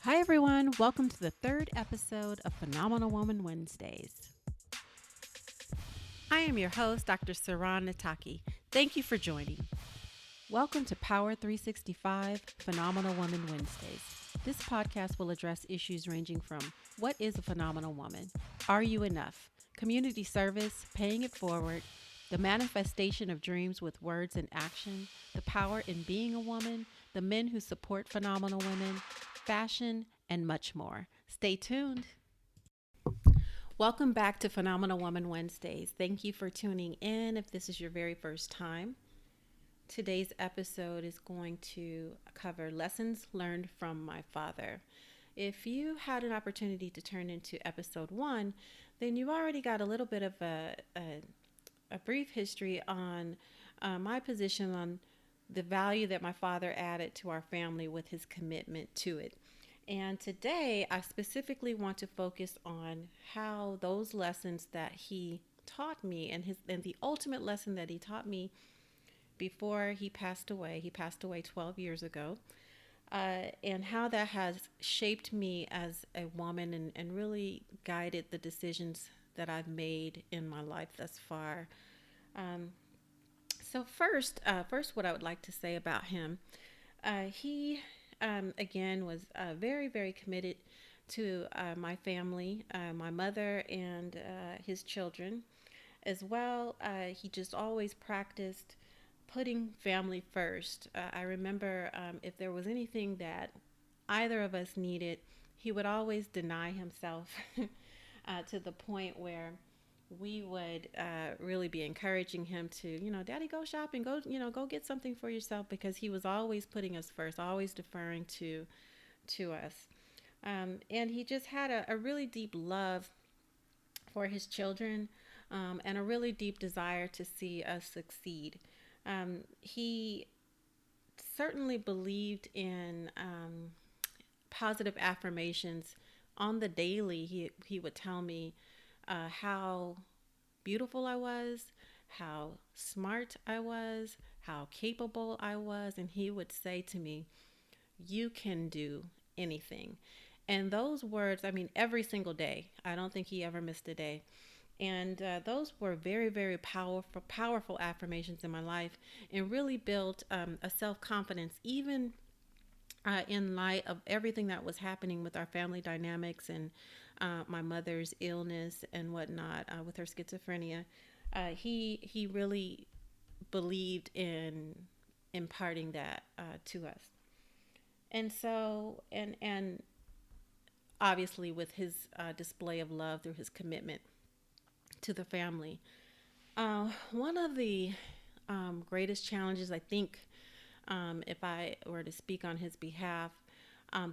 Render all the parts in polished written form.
Hi, everyone. Welcome to the third episode of Phenomenal Woman Wednesdays. I am your host, Dr. Saran Nataki. Thank you for joining. Welcome to Power 365 Phenomenal Woman Wednesdays. This podcast will address issues ranging from what is a phenomenal woman? Are you enough? Community service, paying it forward, the manifestation of dreams with words and action, the power in being a woman, the men who support phenomenal women, fashion, and much more. Stay tuned. Welcome back to Phenomenal Woman Wednesdays. Thank you for tuning in if this is your very first time. Today's episode is going to cover lessons learned from my father. If you had an opportunity to turn into episode 1, then you've already got a little bit of a brief history on my position on the value that my father added to our family with his commitment to it. And today, I specifically want to focus on how those lessons that he taught me and the ultimate lesson that he taught me before he passed away 12 years ago, and how that has shaped me as a woman and really guided the decisions that I've made in my life thus far. Um, first, what I would like to say about him, he again was very, very committed to my family, my mother, and his children as well. He just always practiced putting family first. I remember if there was anything that either of us needed, he would always deny himself to the point where we would really be encouraging him to, Daddy, go shopping, go get something for yourself, because he was always putting us first, always deferring to us. And he just had a really deep love for his children, and a really deep desire to see us succeed. He certainly believed in positive affirmations on the daily. He would tell me how beautiful I was, how smart I was, how capable I was, and he would say to me, "You can do anything." And those words, I mean, every single day. I don't think he ever missed a day. And those were very, very powerful affirmations in my life, and really built a self-confidence, even in light of everything that was happening with our family dynamics and my mother's illness and whatnot with her schizophrenia. He really believed in imparting that to us. And so, and obviously with his display of love through his commitment to the family. One of the greatest challenges, I think, if I were to speak on his behalf,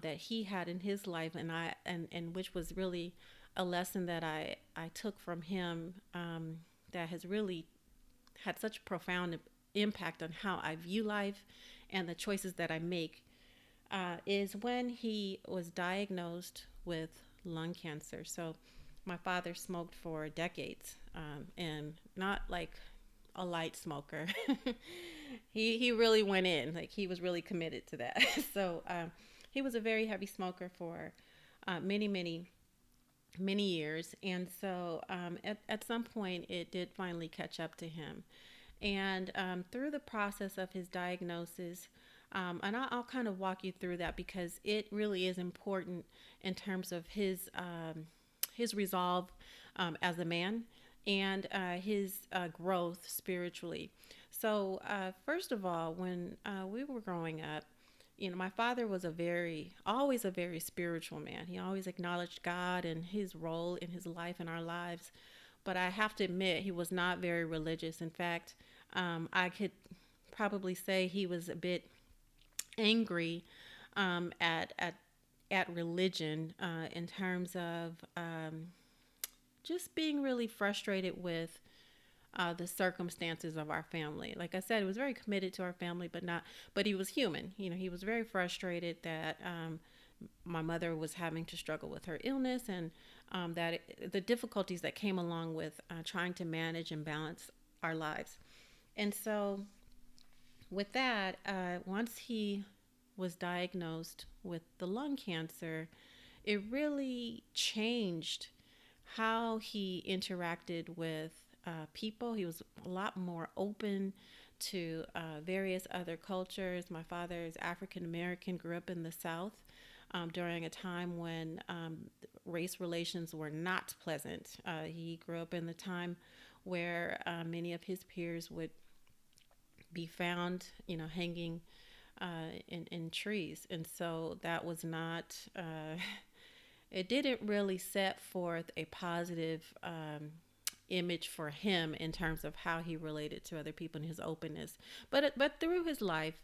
that he had in his life, and which was really a lesson that I took from him, that has really had such a profound impact on how I view life and the choices that I make, is when he was diagnosed with lung cancer. So my father smoked for decades, and not like a light smoker. He really went in, like he was really committed to that. So he was a very heavy smoker for many years, and so at some point it did finally catch up to him. And through the process of his diagnosis, and I'll kind of walk you through that because it really is important in terms of his resolve as a man, and his growth spiritually. So first of all, when we were growing up, my father was always a very spiritual man. He always acknowledged God and his role in his life and our lives. But I have to admit, he was not very religious. In fact, I could probably say he was a bit angry at religion, in terms of just being really frustrated with the circumstances of our family. Like I said, he was very committed to our family, but he was human. He was very frustrated that my mother was having to struggle with her illness, and the difficulties that came along with trying to manage and balance our lives. And so with that, once he was diagnosed with the lung cancer, it really changed how he interacted with people. He was a lot more open to various other cultures. My father is African American, grew up in the South during a time when race relations were not pleasant. He grew up in the time where many of his peers would be found, hanging in trees. And so that was not, it didn't really set forth a positive image for him in terms of how he related to other people and his openness. But through his life,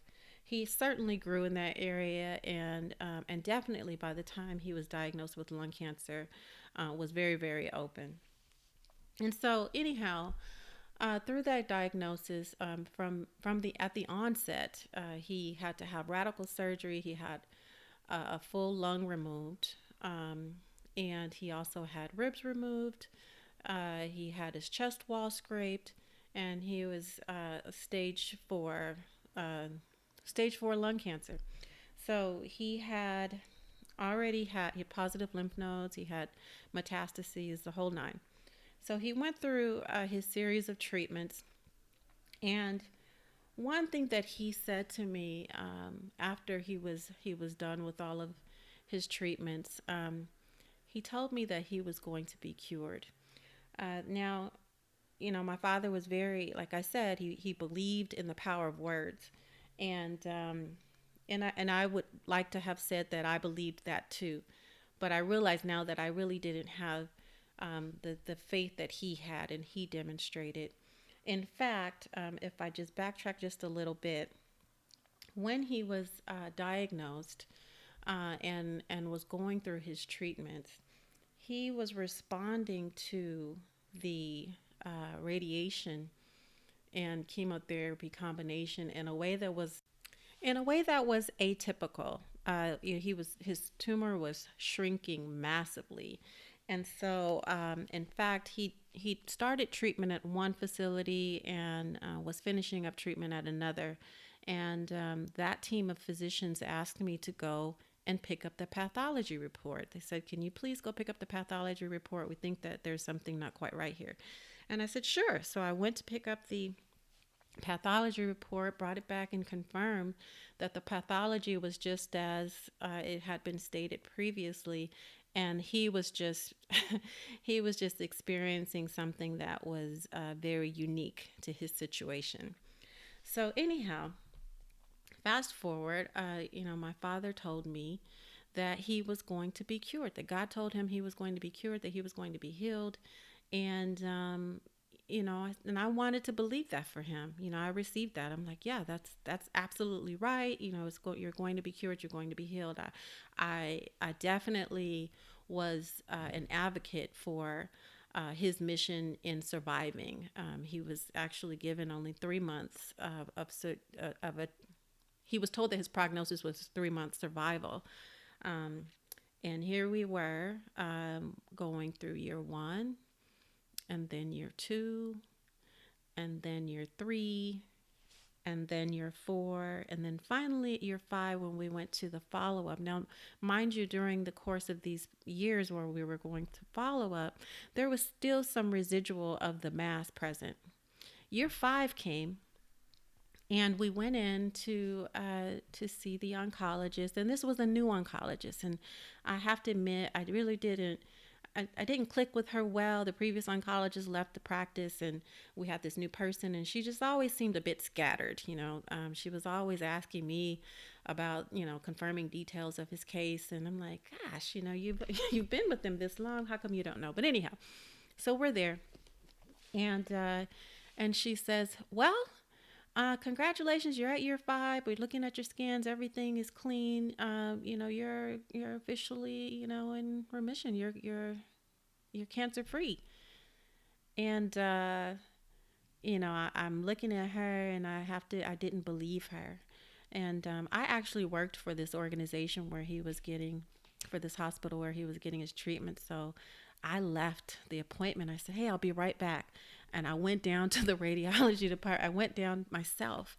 he certainly grew in that area, and definitely by the time he was diagnosed with lung cancer, was very, very open. And so anyhow, through that diagnosis, from the at the onset, he had to have radical surgery. He had a full lung removed, and he also had ribs removed. He had his chest wall scraped, and he was stage four lung cancer. So he had positive lymph nodes. He had metastases, the whole nine. So he went through his series of treatments, and one thing that he said to me after he was done with all of his treatments, he told me that he was going to be cured. Now, my father was very, like I said, he believed in the power of words, and I would like to have said that I believed that too, but I realize now that I really didn't have the faith that he had and he demonstrated. In fact, if I just backtrack just a little bit, when he was diagnosed and was going through his treatments, he was responding to the radiation and chemotherapy combination in a way that was atypical. His tumor was shrinking massively, and so in fact he started treatment at one facility and was finishing up treatment at another, and that team of physicians asked me to go and pick up the pathology report. They said, "Can you please go pick up the pathology report? We think that there's something not quite right here." And I said, "Sure." So I went to pick up the pathology report, brought it back, and confirmed that the pathology was just as it had been stated previously, and he was just he was just experiencing something that was very unique to his situation. So anyhow, fast forward, my father told me that he was going to be cured, that God told him he was going to be cured, that he was going to be healed, and and I wanted to believe that for him. I received that. I'm like, yeah, that's absolutely right. You're going to be cured. You're going to be healed. I definitely was an advocate for his mission in surviving. He was actually given only 3 months of a. He was told that his prognosis was 3 months survival. And here we were going through year one, and then year two, and then year three, and then year four, and then finally year five when we went to the follow up. Now, mind you, during the course of these years where we were going to follow up, there was still some residual of the mass present. Year five came, and we went in to see the oncologist, and this was a new oncologist, and I have to admit, I didn't click with her well. The previous oncologist left the practice, and we had this new person, and she just always seemed a bit scattered. She was always asking me about, confirming details of his case, and I'm like, gosh, you've been with him this long. How come you don't know? But anyhow, so we're there, and she says, well, congratulations, you're at year five. We're looking at your scans. Everything is clean. You're officially, in remission. You're cancer free. And I'm looking at her, and I didn't believe her. And I actually worked for this organization for this hospital where he was getting his treatment. So I left the appointment. I said, "Hey, I'll be right back." And I went down to the radiology department. I went down myself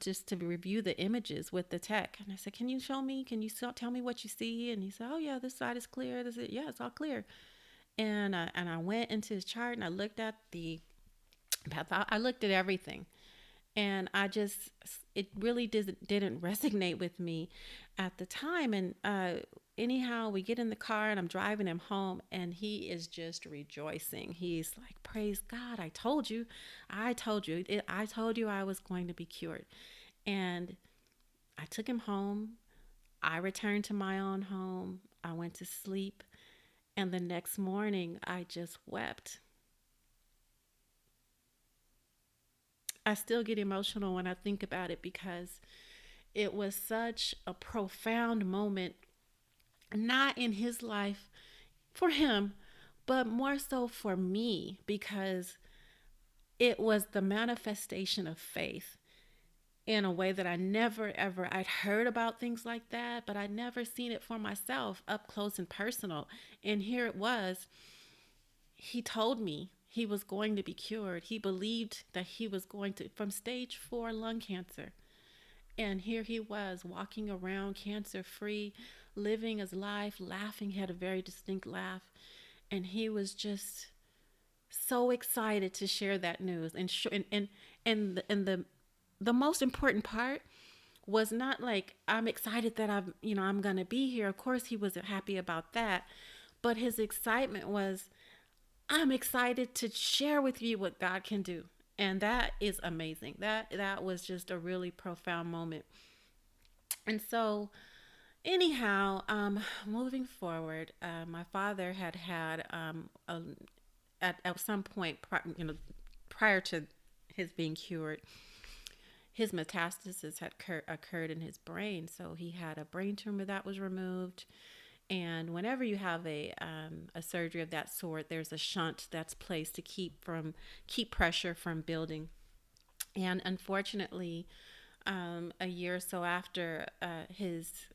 just to review the images with the tech. And I said, "Can you show me? Can you tell me what you see?" And he said, "Oh yeah, this side is clear. This is, yeah, it's all clear." And I went into his chart and I looked at the I looked at everything, and I just, it really didn't resonate with me at the time. And anyhow, we get in the car and I'm driving him home, and he is just rejoicing. He's like, "Praise God, I told you I was going to be cured." And I took him home. I returned to my own home. I went to sleep, and the next morning I just wept. I still get emotional when I think about it, because it was such a profound moment, not in his life for him, but more so for me, because it was the manifestation of faith in a way that I never ever, I'd heard about things like that, but I'd never seen it for myself up close and personal. And here it was. He told me he was going to be cured. He believed that he was going to, from stage 4 lung cancer. And here he was walking around cancer free, living his life, laughing. He had a very distinct laugh. And he was just so excited to share that news. And the most important part was not like, "I'm excited that I'm going to be here." Of course, he was happy about that. But his excitement was, "I'm excited to share with you what God can do." And that is amazing. That was just a really profound moment. And so, anyhow, moving forward, my father had at some point, prior to his being cured, his metastasis had occurred in his brain. So he had a brain tumor that was removed. And whenever you have a surgery of that sort, there's a shunt that's placed to keep pressure from building. And unfortunately, a year or so after his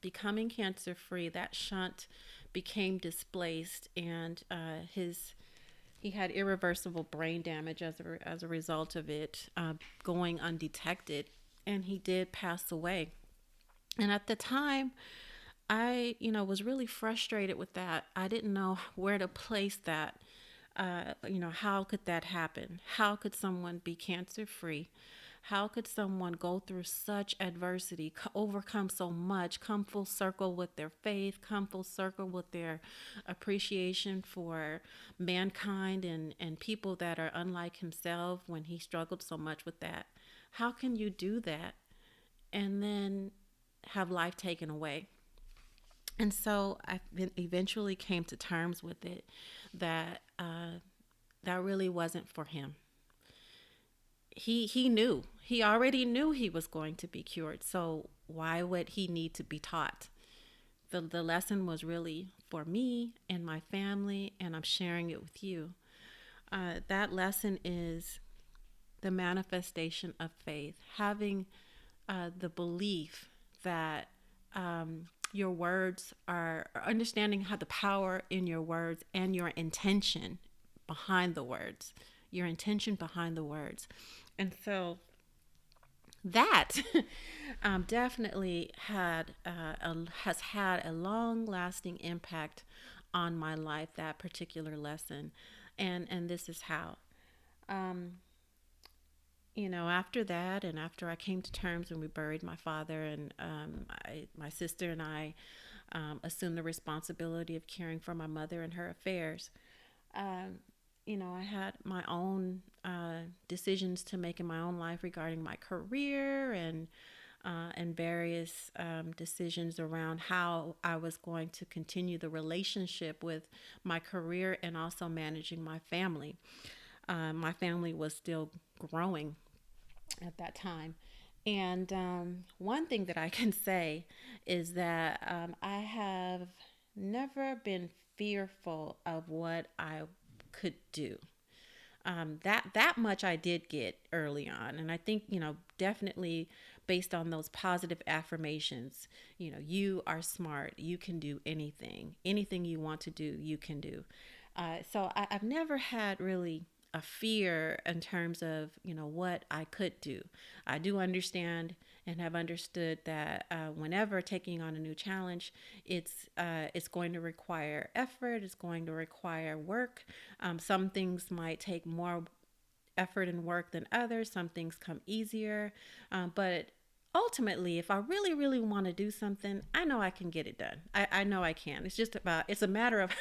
becoming cancer free, that shunt became displaced, and he had irreversible brain damage as a result of it going undetected, and he did pass away. And at the time, I, was really frustrated with that. I didn't know where to place that. How could that happen? How could someone be cancer free? How could someone go through such adversity, overcome so much, come full circle with their faith, come full circle with their appreciation for mankind and people that are unlike himself, when he struggled so much with that? How can you do that and then have life taken away? And so I eventually came to terms with it, that that really wasn't for him. He already knew he was going to be cured. So why would he need to be taught? The lesson was really for me and my family, and I'm sharing it with you. That lesson is the manifestation of faith, having the belief that your words are, understanding how the power in your words and your intention behind the words, your intention behind the words. And so that definitely has had a long lasting impact on my life, that particular lesson. And this is how. Um, After that, and after I came to terms and we buried my father, and my sister and I assumed the responsibility of caring for my mother and her affairs. Um, I had my own decisions to make in my own life regarding my career, and various decisions around how I was going to continue the relationship with my career and also managing my family. My family was still growing at that time. And one thing that I can say is that I have never been fearful of what I could do. That much I did get early on, and I think, definitely based on those positive affirmations. You are smart. You can do anything. Anything you want to do, you can do. So I've never had really a fear in terms of, what I could do. I do understand and have understood that whenever taking on a new challenge, it's going to require effort. It's going to require work. Some things might take more effort and work than others. Some things come easier, but ultimately, if I really, really want to do something, I know I can get it done. I know I can. It's a matter of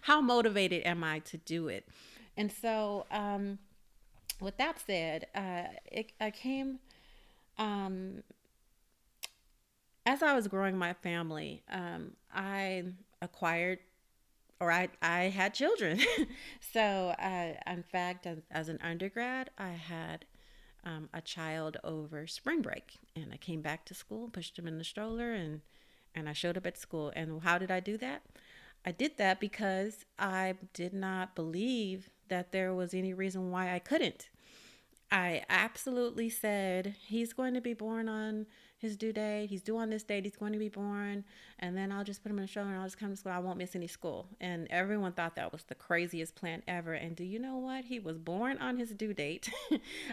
how motivated am I to do it. And so, with that said, I came, um, as I was growing my family, I acquired or I had children. So, in fact, as an undergrad, I had a child over spring break, and I came back to school, pushed him in the stroller, and I showed up at school. And how did I do that? I did that because I did not believe that there was any reason why I couldn't. I absolutely said he's going to be born on his due date. He's due on this date. He's going to be born, and then I'll just put him in the shoulder and I'll just come to school. I won't miss any school. And everyone thought that was the craziest plan ever. And do you know what? He was born on his due date.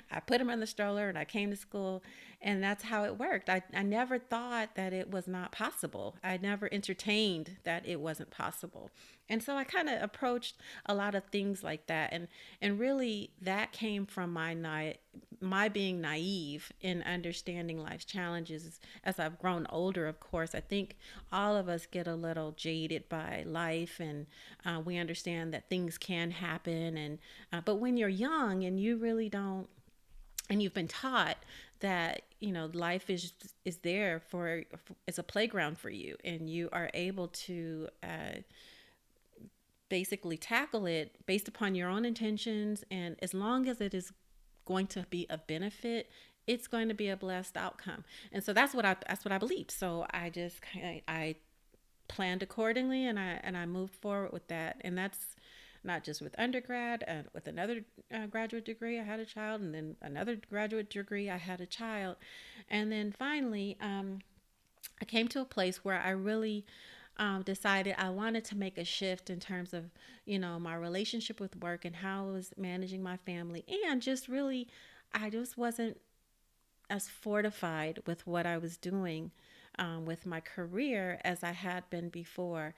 I put him in the stroller and I came to school, and that's how it worked. I never thought that it was not possible. I never entertained that it wasn't possible. And so I kind of approached a lot of things like that, and really that came from my being naive in understanding life's challenges. As I've grown older, of course, I think all of us get a little jaded by life, and we understand that things can happen. And but when you're young and you really don't, and you've been taught that life is there for it's a playground for you, and you are able to basically tackle it based upon your own intentions, and as long as it is going to be a benefit, it's going to be a blessed outcome. And so that's what I believe. So I planned accordingly, and I moved forward with that. And that's not just with undergrad, with another graduate degree I had a child, and then another graduate degree I had a child. And then finally, I came to a place where I really decided I wanted to make a shift in terms of, my relationship with work and how I was managing my family. And just really, I just wasn't as fortified with what I was doing with my career as I had been before.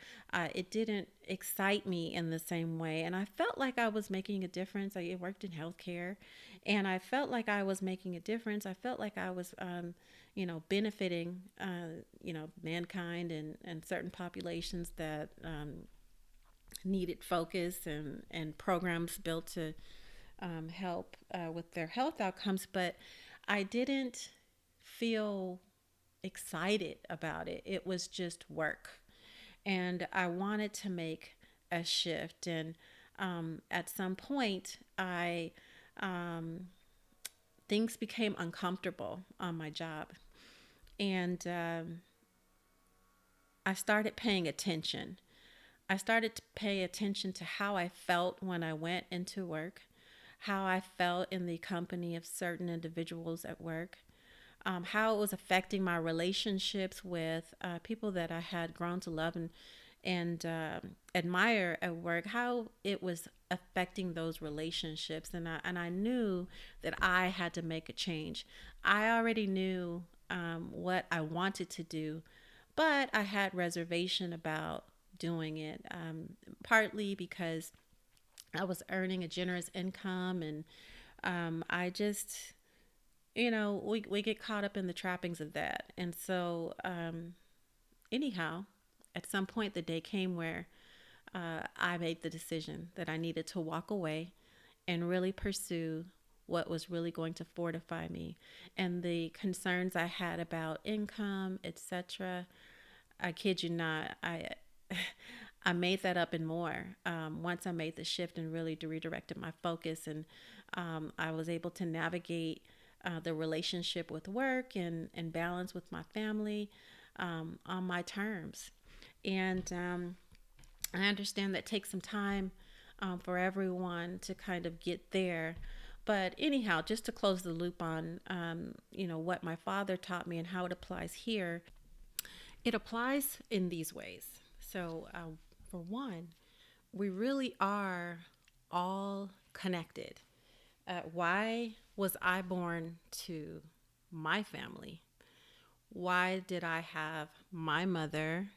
It didn't excite me in the same way. And I felt like I was making a difference. I worked in healthcare, and I felt like I was making a difference. I felt like I was, benefiting, mankind and certain populations that needed focus and programs built to help with their health outcomes. But I didn't feel excited about it. It was just work. And I wanted to make a shift. And at some point, um, things became uncomfortable on my job. And I started paying attention. I started to pay attention to how I felt when I went into work, how I felt in the company of certain individuals at work, how it was affecting my relationships with people that I had grown to love and admire at work, how it was affecting those relationships. And I knew that I had to make a change. I already knew what I wanted to do, but I had reservation about doing it, partly because I was earning a generous income, and I just, we get caught up in the trappings of that. And so, anyhow, at some point, the day came where I made the decision that I needed to walk away and really pursue what was really going to fortify me. And the concerns I had about income, etc., I kid you not, I made that up and more once I made the shift and really redirected my focus. And I was able to navigate the relationship with work and balance with my family on my terms. And I understand that takes some time for everyone to kind of get there. But anyhow, just to close the loop on, what my father taught me and how it applies here, it applies in these ways. So, for one, we really are all connected. Why was I born to my family? Why did I have my mother?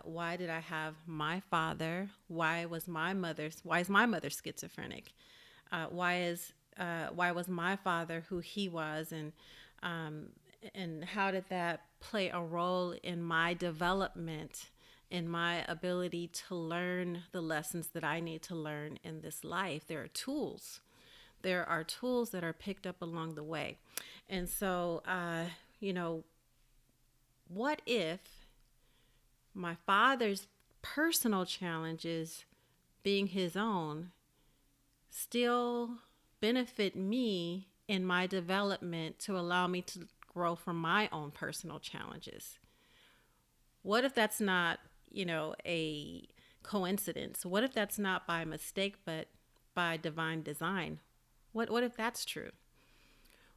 Why did I have my father? Why is my mother schizophrenic? Why was my father who he was, um, and how did that play a role in my development, in my ability to learn the lessons that I need to learn in this life? There are tools. There are tools that are picked up along the way. And so, you know, what if my father's personal challenges, being his own, still benefit me in my development to allow me to grow from my own personal challenges? What if that's not, a coincidence? What if that's not by mistake, but by divine design? What if that's true?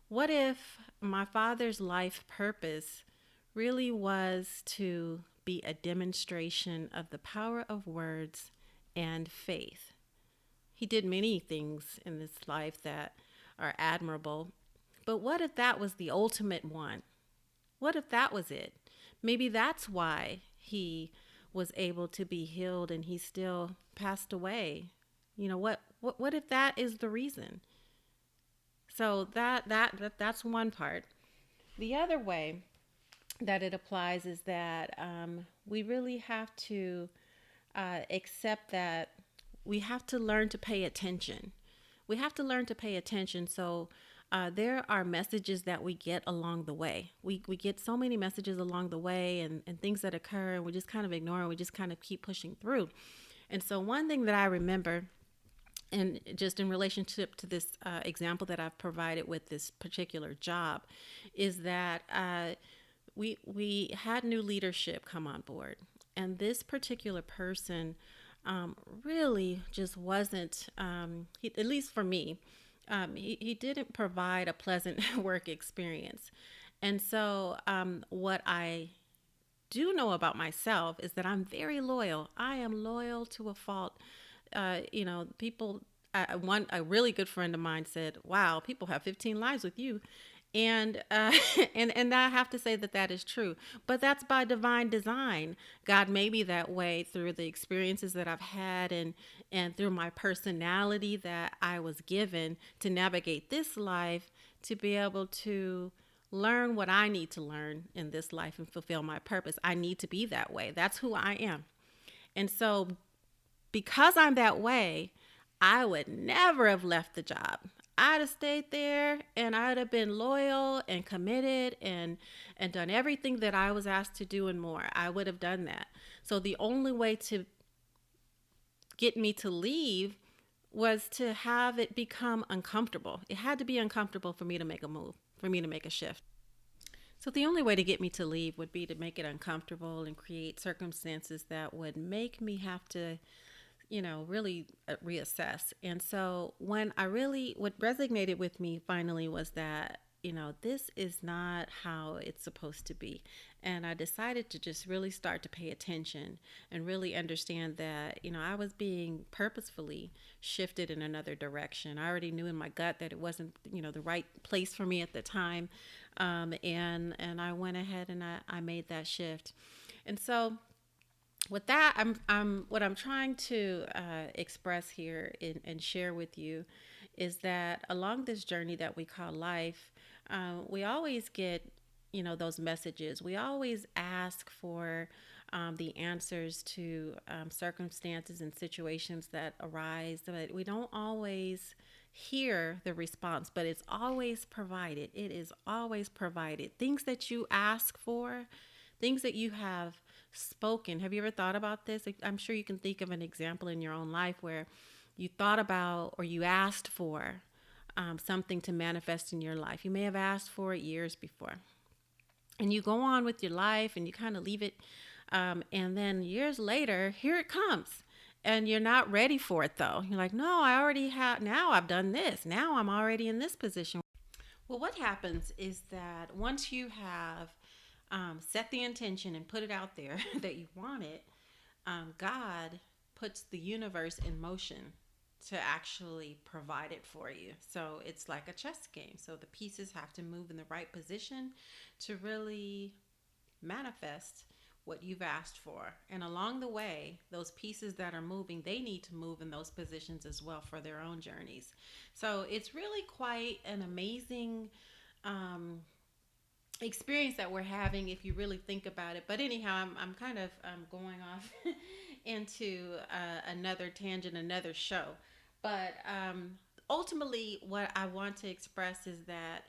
What if my father's life purpose really was to be a demonstration of the power of words and faith? He did many things in this life that are admirable, but what if that was the ultimate one? What if that was it? Maybe that's why he was able to be healed and he still passed away. What if that is the reason? So that's one part. The other way that it applies is that we really have to accept that we have to learn to pay attention. We have to learn to pay attention. So there are messages that we get along the way. We get so many messages along the way, and things that occur, and we just kind of ignore, and we just kind of keep pushing through. And so one thing that I remember, and just in relationship to this example that I've provided with this particular job, is that we had new leadership come on board, and this particular person really just wasn't, at least for me, he didn't provide a pleasant work experience. And so what I do know about myself is that I'm very loyal. I am loyal to a fault. People. A really good friend of mine said, "Wow, people have 15 lives with you," and and I have to say that that is true. But that's by divine design. God made me that way through the experiences that I've had, and through my personality that I was given to navigate this life, to be able to learn what I need to learn in this life and fulfill my purpose. I need to be that way. That's who I am. And so because I'm that way, I would never have left the job. I'd have stayed there, and I'd have been loyal and committed, and done everything that I was asked to do and more. I would have done that. So the only way to get me to leave was to have it become uncomfortable. It had to be uncomfortable for me to make a move, for me to make a shift. So the only way to get me to leave would be to make it uncomfortable and create circumstances that would make me have to, really reassess. And so what resonated with me finally was that, this is not how it's supposed to be. And I decided to just really start to pay attention and really understand that, I was being purposefully shifted in another direction. I already knew in my gut that it wasn't, the right place for me at the time. And I went ahead and I made that shift. And so with that, what I'm trying to express here and share with you is that along this journey that we call life, we always get, those messages. We always ask for the answers to circumstances and situations that arise, but we don't always hear the response, but it's always provided. It is always provided. Things that you ask for, things that you have spoken. Have you ever thought about this? I'm sure you can think of an example in your own life where you thought about or you asked for something to manifest in your life. You may have asked for it years before. And you go on with your life and you kind of leave it. And then years later, here it comes. And you're not ready for it though. You're like, no, I already have, now I've done this. Now I'm already in this position. Well, what happens is that once you have set the intention and put it out there that you want it, God puts the universe in motion. to actually provide it for you. So it's like a chess game. So the pieces have to move in the right position to really manifest what you've asked for. And along the way, those pieces that are moving, they need to move in those positions as well for their own journeys. So it's really quite an amazing um, experience that we're having if you really think about it. But anyhow, I'm kind of going off into another tangent, another show. But ultimately, what I want to express is that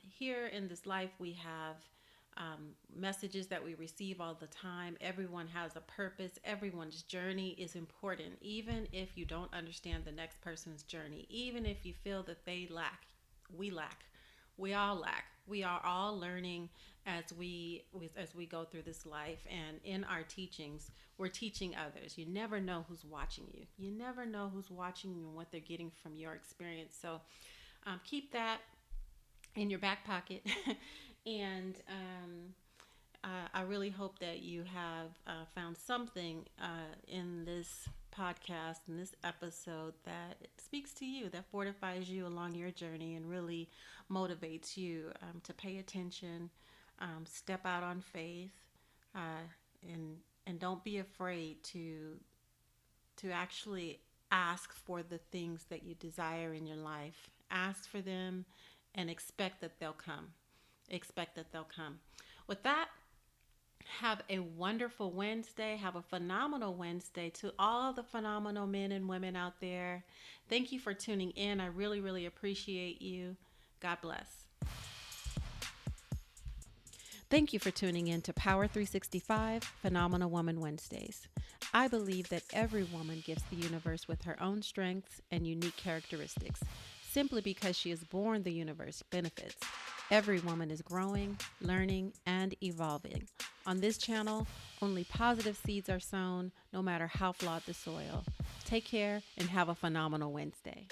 here in this life, we have messages that we receive all the time. Everyone has a purpose. Everyone's journey is important, even if you don't understand the next person's journey, even if you feel that they lack. We lack. We all lack. We are all learning as we go through this life, and in our teachings, we're teaching others. You never know who's watching you. You never know who's watching you and what they're getting from your experience. So keep that in your back pocket, and I really hope that you have found something in this podcast, in this episode, that speaks to you, that fortifies you along your journey, and really motivates you to pay attention, step out on faith, uh, and don't be afraid to actually ask for the things that you desire in your life. Ask for them and expect that they'll come. Expect that they'll come. With that, have a wonderful Wednesday. Have a phenomenal Wednesday to all the phenomenal men and women out there. Thank you for tuning in. I really, really appreciate you. God bless. Thank you for tuning in to Power 365 Phenomenal Woman Wednesdays. I believe that every woman gifts the universe with her own strengths and unique characteristics. Simply because she is born, the universe benefits. Every woman is growing, learning, and evolving. On this channel, only positive seeds are sown, no matter how flawed the soil. Take care and have a phenomenal Wednesday.